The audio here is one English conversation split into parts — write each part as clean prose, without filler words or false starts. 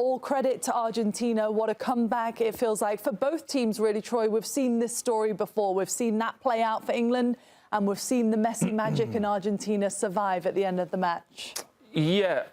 all credit to Argentina. What a comeback it feels like for both teams, really, Troy. We've seen this story before. We've seen that play out for England, and we've seen the Messi magic in Argentina survive at the end of the match. Yeah,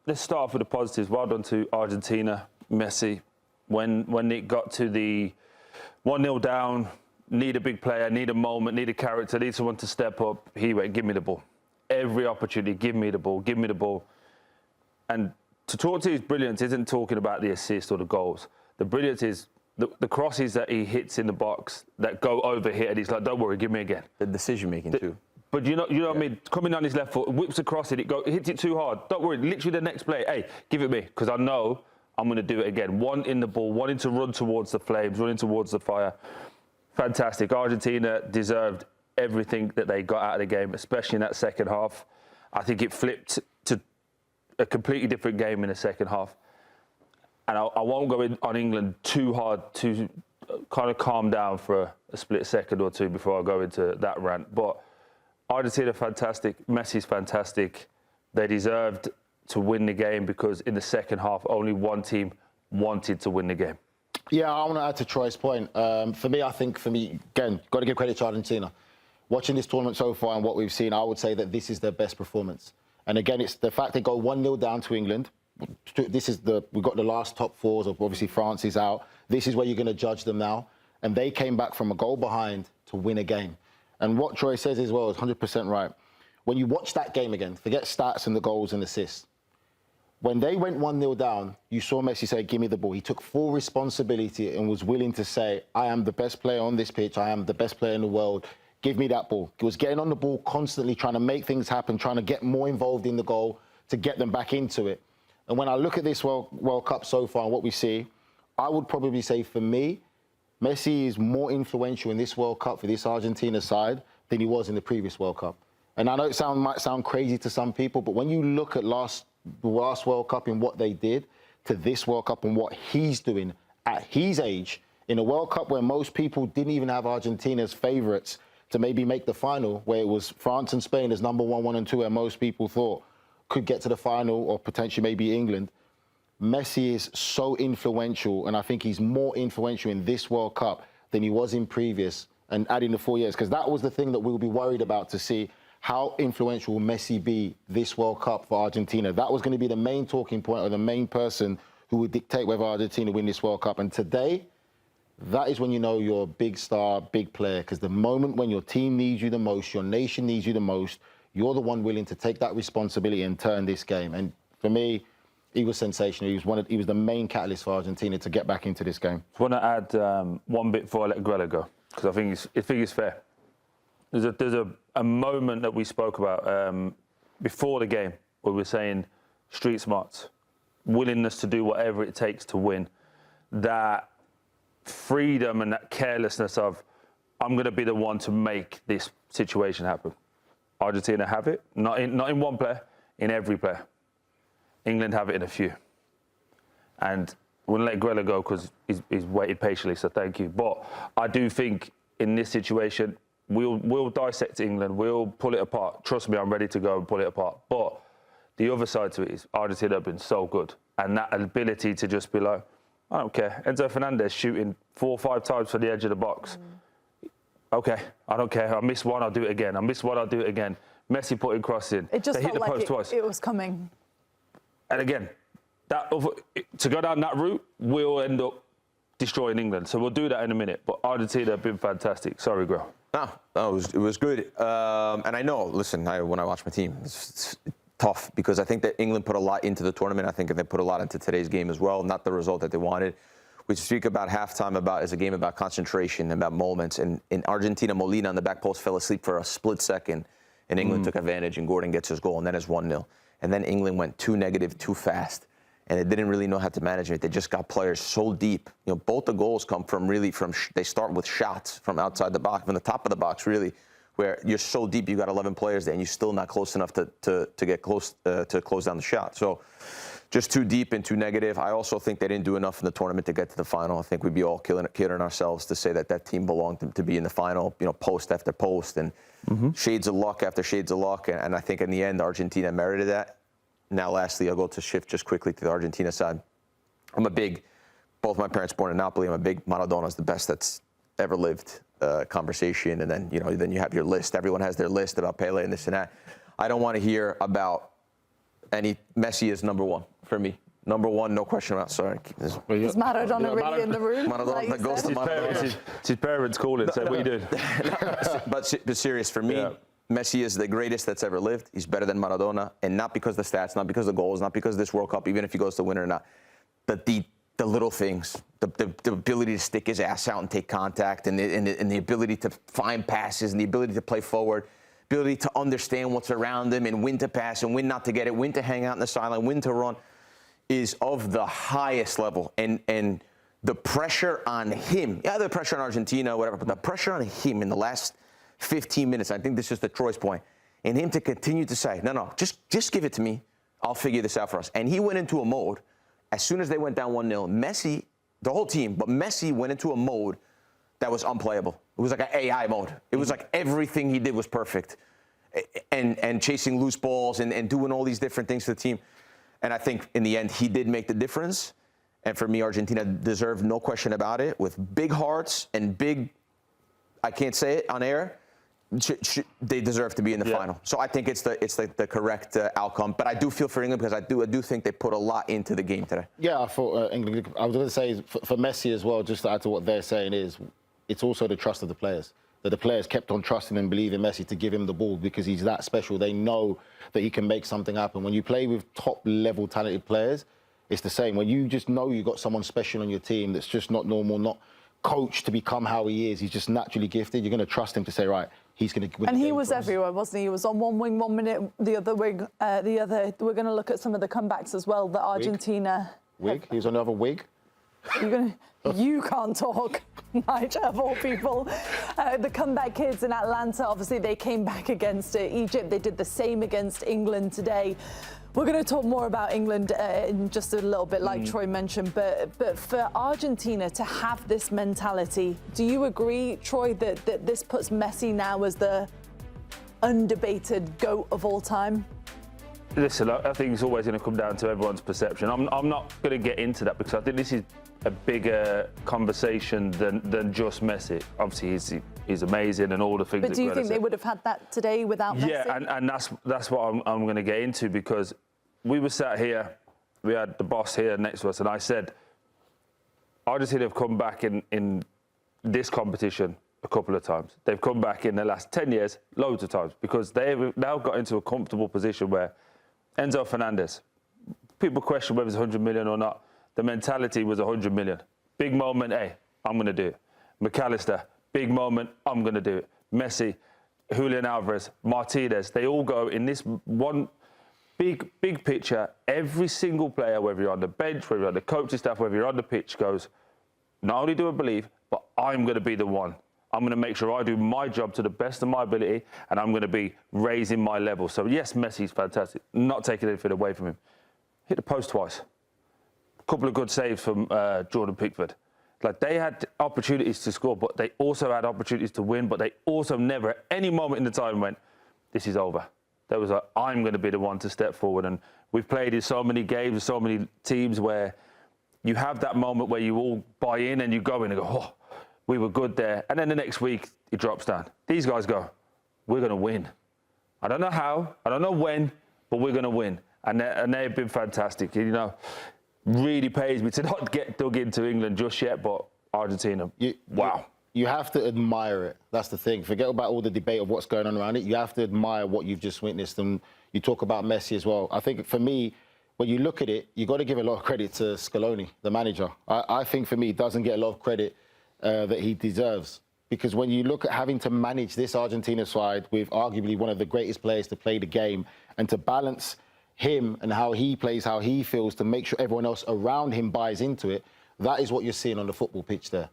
let's start off with the positives. Well done to Argentina, Messi. When it got to the 1-0 down, need a big player, need a moment, need a character, need someone to step up, he went, give me the ball. Every opportunity, give me the ball, give me the ball. And to talk to his brilliance isn't talking about the assist or the goals. The brilliance is the crosses that he hits in the box that go over here, and he's like, don't worry, give me again. The decision-making too. But you know what I mean? Coming on his left foot, whips across it, hits it too hard. Don't worry, literally the next play, hey, give it me, because I know I'm going to do it again. Wanting the ball, wanting to run towards the flames, running towards the fire. Fantastic. Argentina deserved everything that they got out of the game, especially in that second half. I think it flipped to a completely different game in the second half. And I won't go in on England too hard to kind of calm down for a split second or two before I go into that rant. But Argentina, fantastic. Messi's fantastic. They deserved to win the game because in the second half, only one team wanted to win the game. Yeah, I want to add to Troy's point. For me, again, got to give credit to Argentina. Watching this tournament so far and what we've seen, I would say that this is their best performance. And again, it's the fact they go 1-0 down to England. We've got the last top fours, obviously France is out. This is where you're going to judge them now. And they came back from a goal behind to win a game. And what Troy says as well is 100% right. When you watch that game again, forget stats and the goals and assists. When they went 1-0 down, you saw Messi say, give me the ball. He took full responsibility and was willing to say, I am the best player on this pitch. I am the best player in the world. Give me that ball. He was getting on the ball constantly, trying to make things happen, trying to get more involved in the goal to get them back into it. And when I look at this World Cup so far and what we see, I would probably say for me, Messi is more influential in this World Cup for this Argentina side than he was in the previous World Cup. And I know it might sound crazy to some people, but when you look at the last World Cup and what they did to this World Cup and what he's doing at his age, in a World Cup where most people didn't even have Argentina as favourites to maybe make the final, where it was France and Spain as number 1, 1 and 2, and most people thought could get to the final or potentially maybe England. Messi is so influential, and I think he's more influential in this World Cup than he was in previous, and adding the 4 years, because that was the thing that we'll be worried about, to see how influential will Messi be this World Cup for Argentina. That was going to be the main talking point, or the main person who would dictate whether Argentina win this World Cup. And today, that is when you know you're a big star, big player, because the moment when your team needs you the most, your nation needs you the most, you're the one willing to take that responsibility and turn this game. And for me, he was sensational. He was the main catalyst for Argentina to get back into this game. I want to add one bit before I let Grella go, because I think it's fair. There's a moment that we spoke about before the game where we're saying street smarts, willingness to do whatever it takes to win, that freedom and that carelessness of, I'm going to be the one to make this situation happen. Argentina have it, not in one player, in every player. England have it in a few. And we'll let Grella go because he's waited patiently, so thank you. But I do think in this situation, we'll dissect England, we'll pull it apart. Trust me, I'm ready to go and pull it apart. But the other side to it is Argentina have been so good. And that ability to just be like, I don't care. Enzo Fernandez shooting 4 or 5 times for the edge of the box. Okay, I don't care. I missed one, I'll do it again. I missed one, I'll do it again. Messi putting cross in. It just they hit felt the like post twice. It was coming. And again, to go down that route will end up destroying England. So we'll do that in a minute. But Argentina have been fantastic. Sorry, Gro. No, it was good. And I know, listen, when I watch my team, it's tough because I think that England put a lot into the tournament. I think they put a lot into today's game as well. Not the result that they wanted. We speak about halftime as a game about concentration, about moments. And in Argentina, Molina on the back post fell asleep for a split second, and England took advantage, and Gordon gets his goal, and then it's 1-0. And then England went too negative, too fast, and they didn't really know how to manage it. They just got players so deep. You know, both the goals come from they start with shots from outside the box, from the top of the box, really, where you're so deep, you got 11 players there, and you're still not close enough to get close to close down the shot. So just too deep and too negative. I also think they didn't do enough in the tournament to get to the final. I think we'd be all kidding ourselves to say that team belonged to be in the final, you know, post after post, and shades of luck after shades of luck. And I think in the end, Argentina merited that. now lastly, I'll go to shift just quickly to the Argentina side. Both my parents born in Napoli. I'm a big Maradona's the best that's ever lived conversation. And then, then you have your list. Everyone has their list about Pele and this and that. I don't want to hear about Messi is number one for me. Number one, no question about. Sorry. Is Maradona really in the room? Maradona, that goes to Maradona. It's his parents calling, so we do. But serious, for me, Messi is the greatest that's ever lived. He's better than Maradona. And not because of the stats, not because of the goals, not because of this World Cup, even if he goes to win or not. But the little things, the ability to stick his ass out and take contact, and the ability to find passes, and the ability to play forward, ability to understand what's around him and when to pass and when not to get it, when to hang out in the sideline, when to run, is of the highest level. And the pressure on him, the pressure on Argentina, whatever, but the pressure on him in the last 15 minutes, I think this is the Troy's point, and him to continue to say, no, just give it to me. I'll figure this out for us. And he went into a mode. As soon as they went down 1-0, Messi, the whole team, but Messi went into a mode that was unplayable. It was like an AI mode. It was like everything he did was perfect. And chasing loose balls and doing all these different things for the team. And I think in the end, he did make the difference. And for me, Argentina deserved, no question about it, with big hearts and big, I can't say it on air, they deserve to be in the final. So I think it's the correct outcome. But I do feel for England because I do think they put a lot into the game today. Yeah, I thought England. I was going to say for Messi as well, just to add to what they're saying, is it's also the trust of the players. That the players kept on trusting and believing Messi to give him the ball because he's that special. They know that he can make something happen. When you play with top-level talented players, it's the same. When you just know you've got someone special on your team that's just not normal, not coached to become how he is, he's just naturally gifted, you're going to trust him to say, right, he's going to win. And he was everywhere, wasn't he? He was on one wing 1 minute, the other wing, the other. We're going to look at some of the comebacks as well that Argentina... Wig? He was on the other wig? You can't talk, Nigel, of all people. The comeback kids in Atlanta, obviously, they came back against Egypt. They did the same against England today. We're going to talk more about England in just a little bit, like Troy mentioned. But for Argentina to have this mentality, do you agree, Troy, that this puts Messi now as the undebated GOAT of all time? Listen, I think it's always going to come down to everyone's perception. I'm not going to get into that because I think this is a bigger conversation than just Messi. Obviously, he's amazing and all the things. But do you think they would have had that today without Messi? Yeah, and that's what I'm going to get into, because we were sat here, we had the boss here next to us, and I said, Argentina have come back in this competition a couple of times. They've come back in the last 10 years loads of times because they've now got into a comfortable position where Enzo Fernandez, people question whether it's 100 million or not. The mentality was 100 million. Big moment, hey, I'm going to do it. McAllister, big moment, I'm going to do it. Messi, Julian Alvarez, Martinez, they all go in this one big picture. Every single player, whether you're on the bench, whether you're on the coaching staff, whether you're on the pitch, goes, not only do I believe, but I'm going to be the one. I'm going to make sure I do my job to the best of my ability, and I'm going to be raising my level. So, yes, Messi's fantastic. Not taking anything away from him. Hit the post twice. A couple of good saves from Jordan Pickford. Like, they had opportunities to score, but they also had opportunities to win, but they also never, at any moment in the time, went, this is over. There was a, I'm going to be the one to step forward. And we've played in so many games, so many teams where you have that moment where you all buy in and you go in and go, oh, we were good there. And then the next week, it drops down. These guys go, we're going to win. I don't know how, I don't know when, but we're going to win. And they've been fantastic. You know, really pays me to not get dug into England just yet, but Argentina, wow. You have to admire it. That's the thing. Forget about all the debate of what's going on around it. You have to admire what you've just witnessed. And you talk about Messi as well. I think for me, when you look at it, you've got to give a lot of credit to Scaloni, the manager. I think for me, he doesn't get a lot of credit that he deserves. Because when you look at having to manage this Argentina side with arguably one of the greatest players to play the game and to balance him and how he plays, how he feels, to make sure everyone else around him buys into it, that is what you're seeing on the football pitch there.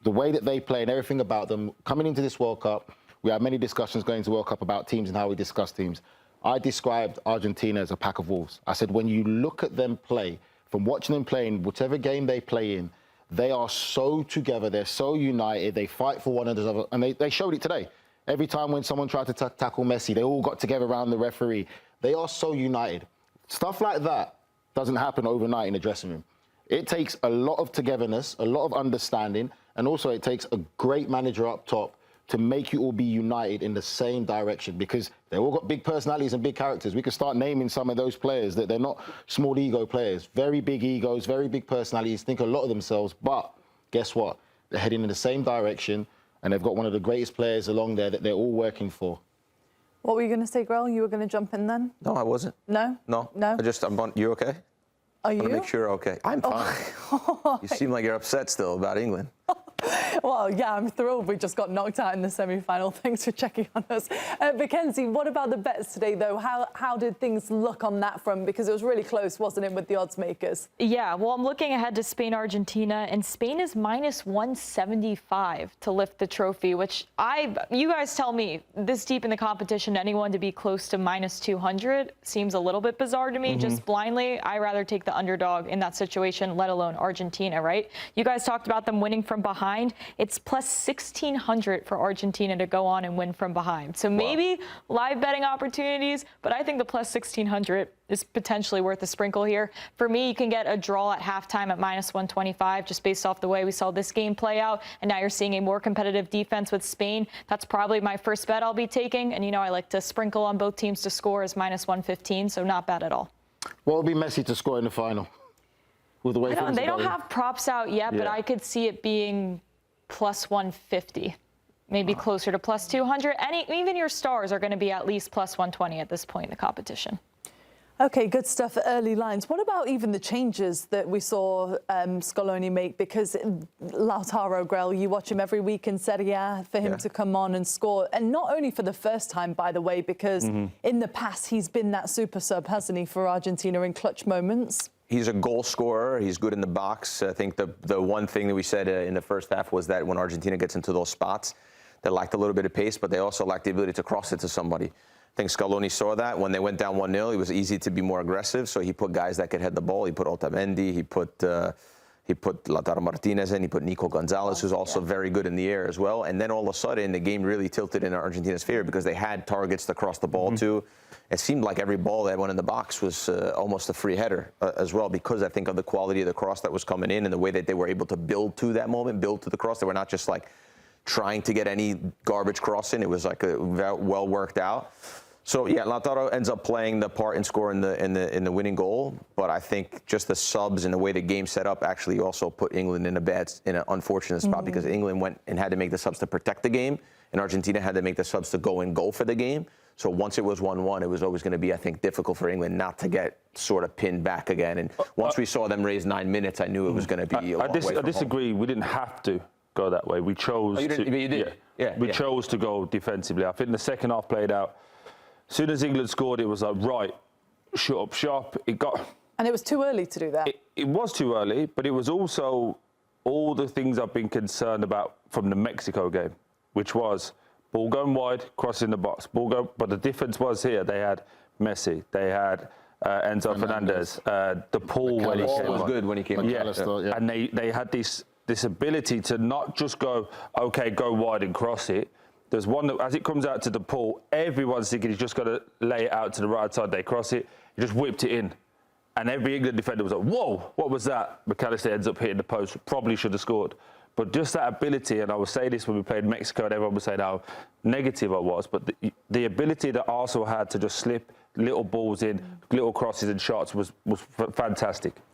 The way that they play and everything about them. Coming into this World Cup, we had many discussions going to World Cup about teams and how we discuss teams. I described Argentina as a pack of wolves. I said, when you look at them play, from watching them play in whichever game they play in, they are so together, they're so united, they fight for one another, and they showed it today. Every time when someone tried to tackle Messi, they all got together around the referee. They are so united. Stuff like that doesn't happen overnight in the dressing room. It takes a lot of togetherness, a lot of understanding, and also it takes a great manager up top to make you all be united in the same direction, because they all got big personalities and big characters. We can start naming some of those players that they're not small ego players, very big egos, very big personalities, think a lot of themselves, but guess what? They're heading in the same direction, and they've got one of the greatest players along there that they're all working for. What were you going to say, Grell? You were going to jump in then? No, I wasn't. No? No. No? You okay? Are I you? want to make sure you're okay. I'm fine. You seem like you're upset still about England. Well, yeah, I'm thrilled we just got knocked out in the semi-final. Thanks for checking on us. Mackenzie, what about the bets today, though? How did things look on that front? Because it was really close, wasn't it, with the odds makers? Yeah, well, I'm looking ahead to Spain-Argentina, and Spain is minus 175 to lift the trophy, which you guys tell me, this deep in the competition, anyone to be close to minus 200 seems a little bit bizarre to me. Just blindly, I rather take the underdog in that situation, let alone Argentina, right? You guys talked about them winning from behind. It's plus 1,600 for Argentina to go on and win from behind. So maybe live betting opportunities, but I think the plus 1,600 is potentially worth a sprinkle here. For me, you can get a draw at halftime at minus 125, just based off the way we saw this game play out. And now you're seeing a more competitive defense with Spain. That's probably my first bet I'll be taking. And, you know, I like to sprinkle on both teams to score as minus 115, so not bad at all. What would be Messi to score in the final? With the way They don't have props out yet, but I could see it being plus 150, maybe closer to plus 200. Even your stars are going to be at least plus 120 at this point in the competition. OK, good stuff. Early lines. What about even the changes that we saw Scaloni make? Because Lautaro, Grell, you watch him every week in Serie A, for him to come on and score. And not only for the first time, by the way, because in the past he's been that super sub, hasn't he, for Argentina in clutch moments? He's a goal scorer. He's good in the box. I think the one thing that we said in the first half was that when Argentina gets into those spots, they lacked a little bit of pace, but they also lacked the ability to cross it to somebody. I think Scaloni saw that. When they went down 1-0, it was easy to be more aggressive, so he put guys that could head the ball. He put Otamendi, he put Lautaro Martinez in, he put Nico Gonzalez, who's also very good in the air as well. And then all of a sudden, the game really tilted in Argentina's favor because they had targets to cross the ball to. It seemed like every ball that went in the box was almost a free header as well, because I think of the quality of the cross that was coming in and the way that they were able to build to that moment, build to the cross. They were not just like trying to get any garbage cross in. It was like well worked out. So yeah, Lautaro ends up playing the part in scoring in the winning goal. But I think just the subs and the way the game set up actually also put England in an unfortunate spot, because England went and had to make the subs to protect the game, and Argentina had to make the subs to go and go for the game. So once it was 1-1, it was always going to be, I think, difficult for England not to get sort of pinned back again. And once we saw them raise 9 minutes, I knew it was going to be a long way from I disagree. home. We didn't have to go that way. We chose you did? We chose to go defensively. I think the second half played out. As soon as England scored, it was like, right, shut up shop. And it was too early to do that. It was too early, but it was also all the things I've been concerned about from the Mexico game, which was ball going wide, crossing the box, but the difference was here they had Messi, they had Enzo Fernandez, the Paul when he came was on. good when he came on. Yeah. And they had this ability to not just go, okay, go wide and cross it. There's one that, as it comes out to the Paul, everyone's thinking he's just got to lay it out to the right side. They cross it, he just whipped it in. And every England defender was like, whoa, what was that? McAllister ends up hitting the post, probably should have scored. But just that ability, and I would say this when we played Mexico, and everyone would say how negative I was, but the ability that Arsenal had to just slip little balls in, little crosses and shots was fantastic.